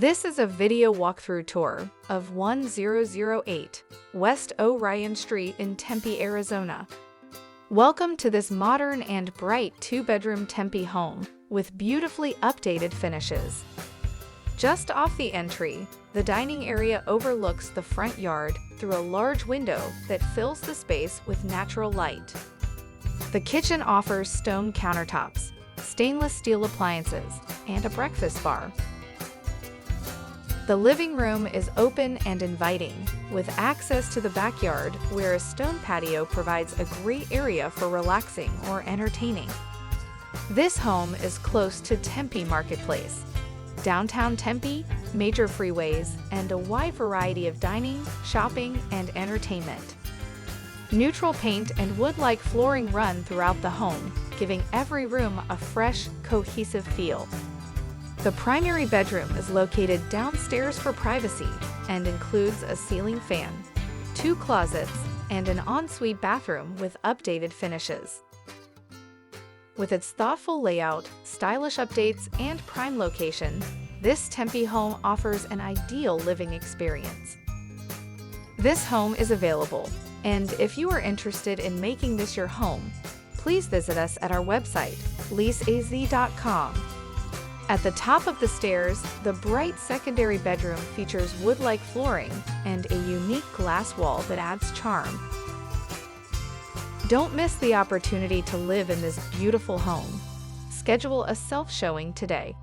This is a video walkthrough tour of 1008 West Orion Street in Tempe, Arizona. Welcome to this modern and bright two-bedroom Tempe home with beautifully updated finishes. Just off the entry, the dining area overlooks the front yard through a large window that fills the space with natural light. The kitchen offers stone countertops, stainless steel appliances, and a breakfast bar. The living room is open and inviting, with access to the backyard where a stone patio provides a great area for relaxing or entertaining. This home is close to Tempe Marketplace, downtown Tempe, major freeways, and a wide variety of dining, shopping, and entertainment. Neutral paint and wood-like flooring run throughout the home, giving every room a fresh, cohesive feel. The primary bedroom is located downstairs for privacy and includes a ceiling fan, 2 closets, and an ensuite bathroom with updated finishes. With its thoughtful layout, stylish updates, and prime location, this Tempe home offers an ideal living experience. This home is available, and if you are interested in making this your home, please visit us at our website, leaseaz.com. At the top of the stairs, the bright secondary bedroom features wood-like flooring and a unique glass wall that adds charm. Don't miss the opportunity to live in this beautiful home. Schedule a self-showing today.